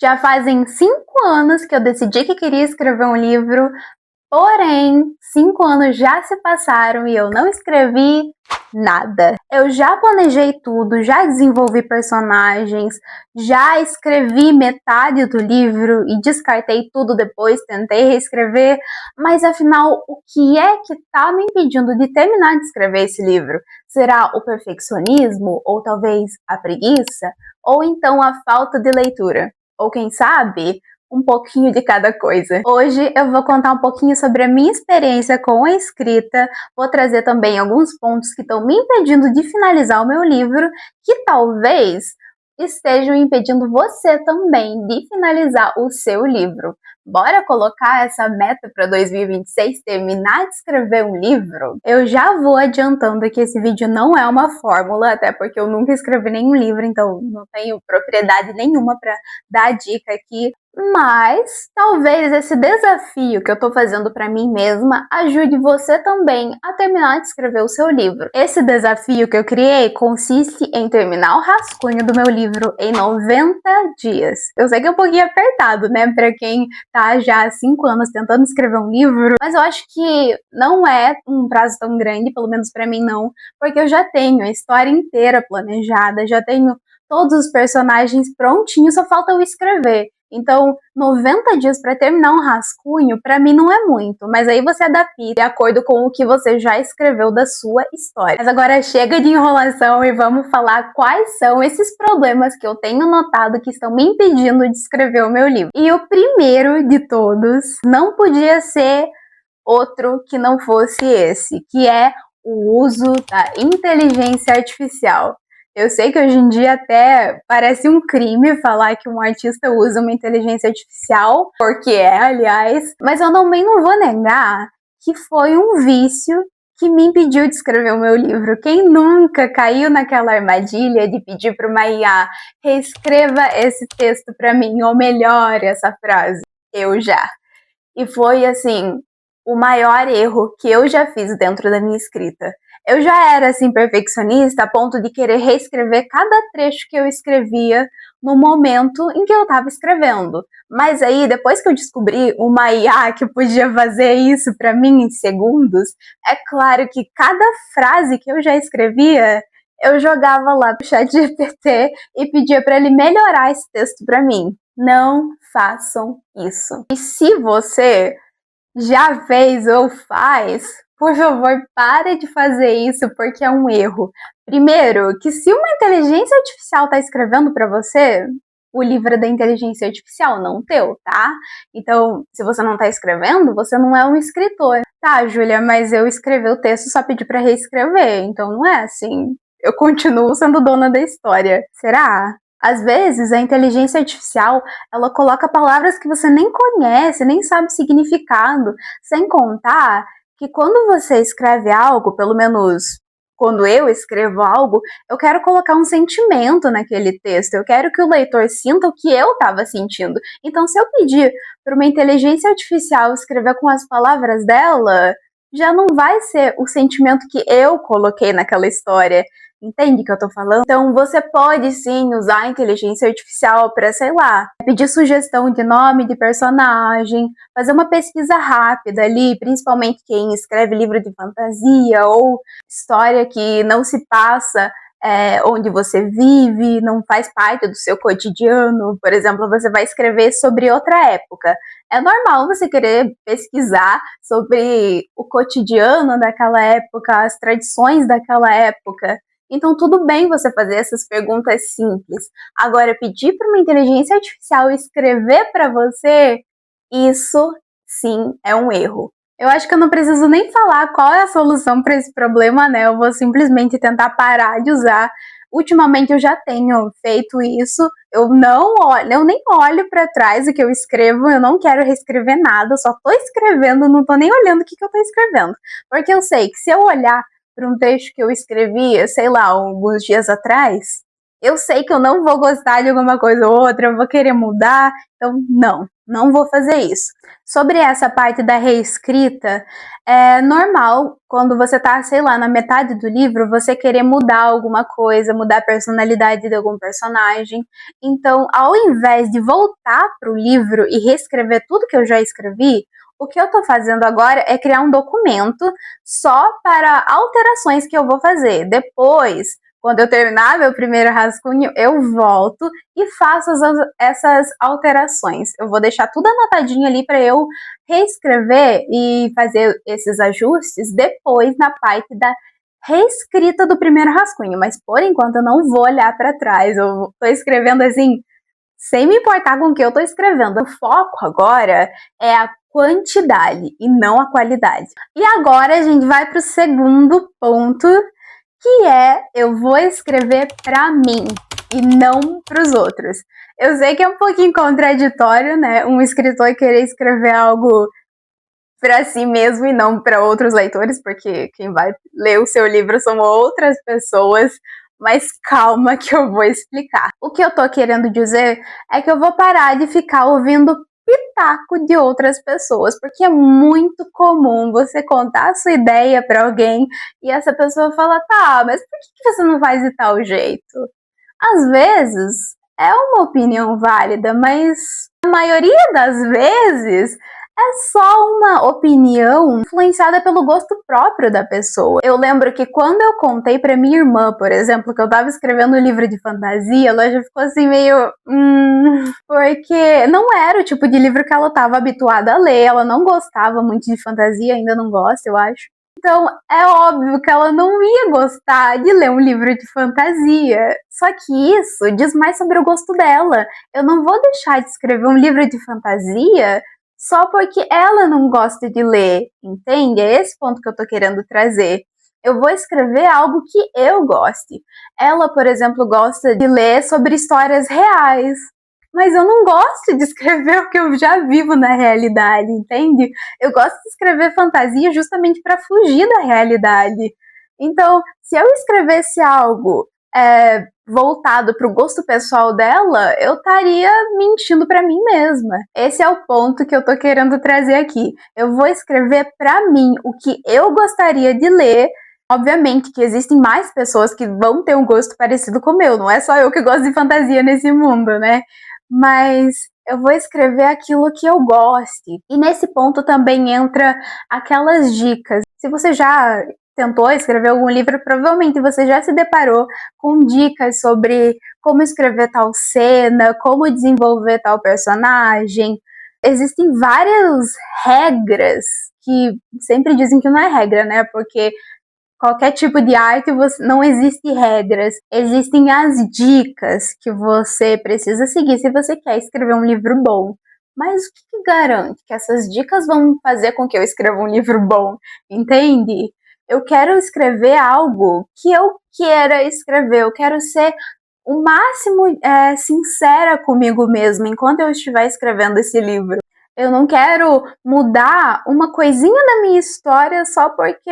Já fazem 5 anos que eu decidi que queria escrever um livro, porém, 5 anos já se passaram e eu não escrevi nada. Eu já planejei tudo, já desenvolvi personagens, já escrevi metade do livro e descartei tudo depois, tentei reescrever, mas afinal, o que é que tá me impedindo de terminar de escrever esse livro? Será o perfeccionismo? Ou talvez a preguiça? Ou então a falta de leitura? Ou quem sabe, um pouquinho de cada coisa. Hoje eu vou contar um pouquinho sobre a minha experiência com a escrita, vou trazer também alguns pontos que estão me impedindo de finalizar o meu livro, que talvez estejam impedindo você também de finalizar o seu livro. Bora colocar essa meta para 2026, terminar de escrever um livro? Eu já vou adiantando que esse vídeo não é uma fórmula, até porque eu nunca escrevi nenhum livro, então não tenho propriedade nenhuma para dar dica aqui. Mas talvez esse desafio que eu tô fazendo para mim mesma ajude você também a terminar de escrever o seu livro. Esse desafio que eu criei consiste em terminar o rascunho do meu livro em 90 dias. Eu sei que é um pouquinho apertado, né, para quem tá já há 5 anos tentando escrever um livro, mas eu acho que não é um prazo tão grande, pelo menos para mim não, porque eu já tenho a história inteira planejada, já tenho todos os personagens prontinhos, só falta eu escrever. Então, 90 dias para terminar um rascunho, para mim não é muito, mas aí você adapta de acordo com o que você já escreveu da sua história. Mas agora chega de enrolação e vamos falar quais são esses problemas que eu tenho notado que estão me impedindo de escrever o meu livro. E o primeiro de todos não podia ser outro que não fosse esse, que é o uso da inteligência artificial. Eu sei que hoje em dia até parece um crime falar que um artista usa uma inteligência artificial, porque é, aliás, mas eu também não vou negar que foi um vício que me impediu de escrever o meu livro. Quem nunca caiu naquela armadilha de pedir para uma IA reescreva esse texto para mim, ou melhore essa frase? Eu já. E foi, assim, o maior erro que eu já fiz dentro da minha escrita. Eu já era, assim, perfeccionista a ponto de querer reescrever cada trecho que eu escrevia no momento em que eu estava escrevendo. Mas aí, depois que eu descobri uma IA que podia fazer isso para mim em segundos, é claro que cada frase que eu já escrevia, eu jogava lá pro ChatGPT e pedia para ele melhorar esse texto para mim. Não façam isso. E se você já fez ou faz, por favor, pare de fazer isso, porque é um erro. Primeiro, que se uma inteligência artificial está escrevendo para você, o livro é da inteligência artificial, não teu, tá? Então, se você não está escrevendo, você não é um escritor. Tá, Júlia, mas eu escrevi o texto, só pedi para reescrever, então não é assim. Eu continuo sendo dona da história. Será? Às vezes, a inteligência artificial, ela coloca palavras que você nem conhece, nem sabe o significado, sem contar que quando você escreve algo, pelo menos quando eu escrevo algo, eu quero colocar um sentimento naquele texto, eu quero que o leitor sinta o que eu estava sentindo. Então, se eu pedir para uma inteligência artificial escrever com as palavras dela, já não vai ser o sentimento que eu coloquei naquela história. Entende o que eu tô falando? Então você pode sim usar a inteligência artificial para, sei lá, pedir sugestão de nome de personagem, fazer uma pesquisa rápida ali, principalmente quem escreve livro de fantasia ou história que não se passa onde você vive, não faz parte do seu cotidiano. Por exemplo, você vai escrever sobre outra época. É normal você querer pesquisar sobre o cotidiano daquela época, as tradições daquela época. Então, tudo bem você fazer essas perguntas simples. Agora, pedir para uma inteligência artificial escrever para você, isso sim é um erro. Eu acho que eu não preciso nem falar qual é a solução para esse problema, né? Eu vou simplesmente tentar parar de usar. Ultimamente eu já tenho feito isso. Eu nem olho para trás o que eu escrevo, eu não quero reescrever nada, eu só tô escrevendo, não tô nem olhando o que eu tô escrevendo. Porque eu sei que se eu olhar para um texto que eu escrevia, sei lá, alguns dias atrás, eu sei que eu não vou gostar de alguma coisa ou outra, eu vou querer mudar, então não vou fazer isso. Sobre essa parte da reescrita, é normal quando você tá, sei lá, na metade do livro, você querer mudar alguma coisa, mudar a personalidade de algum personagem. Então, ao invés de voltar pro livro e reescrever tudo que eu já escrevi, o que eu tô fazendo agora é criar um documento só para alterações que eu vou fazer. Depois, quando eu terminar meu primeiro rascunho, eu volto e faço essas alterações. Eu vou deixar tudo anotadinho ali para eu reescrever e fazer esses ajustes depois na parte da reescrita do primeiro rascunho. Mas por enquanto eu não vou olhar para trás. Eu tô escrevendo assim, sem me importar com o que eu tô escrevendo. O foco agora é a quantidade e não a qualidade. E agora a gente vai para o segundo ponto, que é eu vou escrever para mim e não para os outros. Eu sei que é um pouquinho contraditório, né? Um escritor querer escrever algo para si mesmo e não para outros leitores, porque quem vai ler o seu livro são outras pessoas. Mas calma que eu vou explicar. O que eu tô querendo dizer é que eu vou parar de ficar ouvindo pitaco de outras pessoas, porque é muito comum você contar a sua ideia para alguém e essa pessoa fala, tá, mas por que você não faz de tal jeito? Às vezes é uma opinião válida, mas a maioria das vezes é só uma opinião influenciada pelo gosto próprio da pessoa. Eu lembro que quando eu contei pra minha irmã, por exemplo, que eu tava escrevendo um livro de fantasia, ela já ficou assim meio... porque não era o tipo de livro que ela tava habituada a ler, ela não gostava muito de fantasia, ainda não gosta, eu acho. Então, é óbvio que ela não ia gostar de ler um livro de fantasia. Só que isso diz mais sobre o gosto dela. Eu não vou deixar de escrever um livro de fantasia só porque ela não gosta de ler, entende? É esse ponto que eu tô querendo trazer. Eu vou escrever algo que eu goste. Ela, por exemplo, gosta de ler sobre histórias reais. Mas eu não gosto de escrever o que eu já vivo na realidade, entende? Eu gosto de escrever fantasia justamente para fugir da realidade. Então, se eu escrevesse algo voltado para o gosto pessoal dela, eu estaria mentindo para mim mesma. Esse é o ponto que eu tô querendo trazer aqui. Eu vou escrever para mim o que eu gostaria de ler. Obviamente que existem mais pessoas que vão ter um gosto parecido com o meu, não é só eu que gosto de fantasia nesse mundo, né? Mas eu vou escrever aquilo que eu goste. E nesse ponto também entra aquelas dicas. Se você já tentou escrever algum livro, provavelmente você já se deparou com dicas sobre como escrever tal cena, como desenvolver tal personagem. Existem várias regras que sempre dizem que não é regra, né? Porque qualquer tipo de arte não existe regras, existem as dicas que você precisa seguir se você quer escrever um livro bom. Mas o que garante que essas dicas vão fazer com que eu escreva um livro bom? Entende? Eu quero escrever algo que eu queira escrever, eu quero ser o máximo sincera comigo mesma enquanto eu estiver escrevendo esse livro. Eu não quero mudar uma coisinha da minha história só porque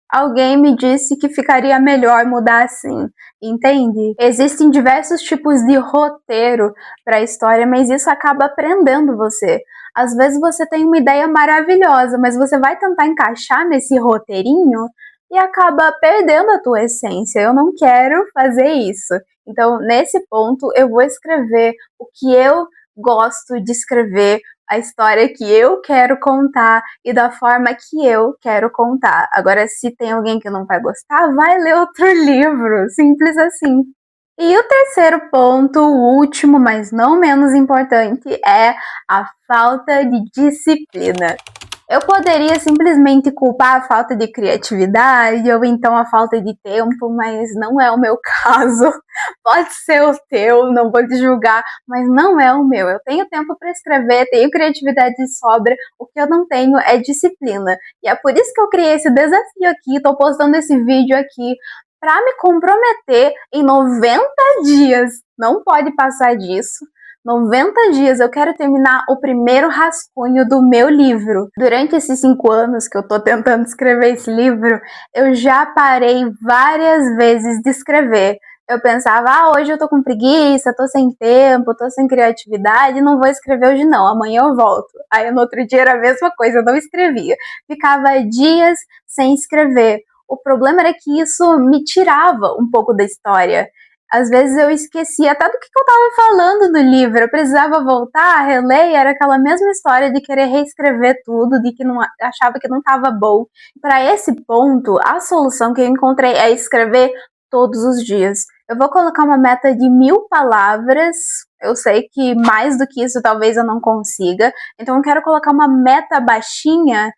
alguém me disse que ficaria melhor mudar assim, entende? Existem diversos tipos de roteiro para a história, mas isso acaba prendendo você. Às vezes você tem uma ideia maravilhosa, mas você vai tentar encaixar nesse roteirinho e acaba perdendo a tua essência. Eu não quero fazer isso. Então, nesse ponto, eu vou escrever o que eu gosto de escrever, a história que eu quero contar e da forma que eu quero contar. Agora, se tem alguém que não vai gostar, vai ler outro livro. Simples assim. E o terceiro ponto, o último, mas não menos importante, é a falta de disciplina. Eu poderia simplesmente culpar a falta de criatividade ou então a falta de tempo, mas não é o meu caso. Pode ser o teu, não vou te julgar, mas não é o meu. Eu tenho tempo para escrever, tenho criatividade de sobra, o que eu não tenho é disciplina. E é por isso que eu criei esse desafio aqui, tô postando esse vídeo aqui para me comprometer em 90 dias. Não pode passar disso. 90 dias eu quero terminar o primeiro rascunho do meu livro. Durante esses 5 anos que eu tô tentando escrever esse livro, eu já parei várias vezes de escrever. Eu pensava, hoje eu tô com preguiça, tô sem tempo, tô sem criatividade, não vou escrever hoje não, amanhã eu volto. Aí no outro dia era a mesma coisa, eu não escrevia. Ficava dias sem escrever. O problema era que isso me tirava um pouco da história. Às vezes eu esquecia até do que eu tava falando no livro, eu precisava voltar, reler, e era aquela mesma história de querer reescrever tudo, de que não achava que não tava bom. Para esse ponto, a solução que eu encontrei é escrever todos os dias. Eu vou colocar uma meta de 1000 palavras. Eu sei que mais do que isso talvez eu não consiga. Então eu quero colocar uma meta baixinha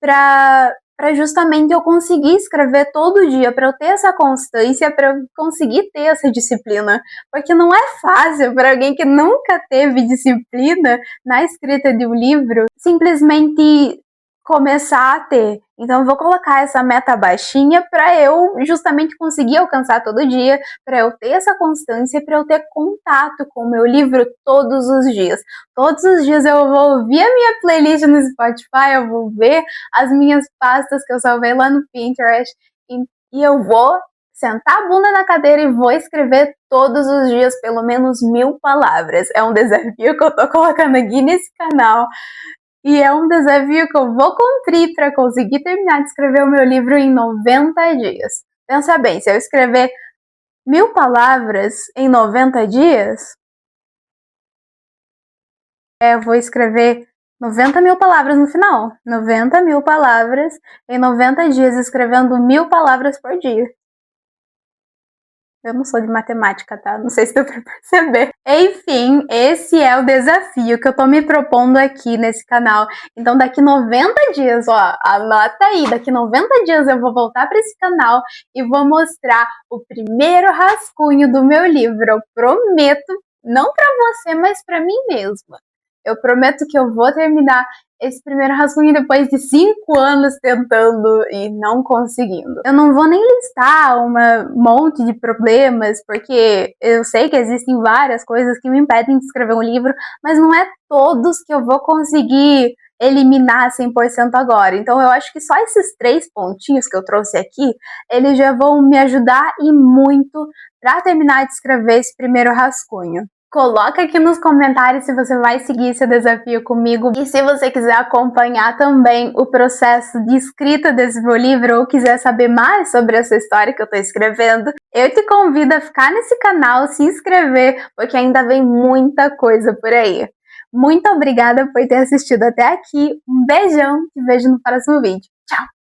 para justamente eu conseguir escrever todo dia, para eu ter essa constância, para eu conseguir ter essa disciplina. Porque não é fácil para alguém que nunca teve disciplina na escrita de um livro simplesmente começar a ter. Então eu vou colocar essa meta baixinha para eu justamente conseguir alcançar todo dia, para eu ter essa constância, para eu ter contato com o meu livro todos os dias. Todos os dias eu vou ouvir a minha playlist no Spotify, eu vou ver as minhas pastas que eu salvei lá no Pinterest e eu vou sentar a bunda na cadeira e vou escrever todos os dias pelo menos 1000 palavras. É um desafio que eu tô colocando aqui nesse canal. E é um desafio que eu vou cumprir para conseguir terminar de escrever o meu livro em 90 dias. Pensa bem, se eu escrever 1000 palavras em 90 dias, eu vou escrever 90.000 palavras no final. 90.000 palavras em 90 dias, escrevendo 1000 palavras por dia. Eu não sou de matemática, tá? Não sei se deu pra perceber. Enfim, esse é o desafio que eu tô me propondo aqui nesse canal. Então, daqui 90 dias, ó, anota aí, daqui 90 dias eu vou voltar para esse canal e vou mostrar o primeiro rascunho do meu livro. Eu prometo, não para você, mas para mim mesma. Eu prometo que eu vou terminar esse primeiro rascunho depois de 5 anos tentando e não conseguindo. Eu não vou nem listar um monte de problemas, porque eu sei que existem várias coisas que me impedem de escrever um livro, mas não é todos que eu vou conseguir eliminar 100% agora. Então eu acho que só esses 3 pontinhos que eu trouxe aqui, eles já vão me ajudar e muito para terminar de escrever esse primeiro rascunho. Coloca aqui nos comentários se você vai seguir esse desafio comigo e se você quiser acompanhar também o processo de escrita desse meu livro ou quiser saber mais sobre essa história que eu tô escrevendo, eu te convido a ficar nesse canal, se inscrever, porque ainda vem muita coisa por aí. Muito obrigada por ter assistido até aqui, um beijão, te vejo no próximo vídeo. Tchau!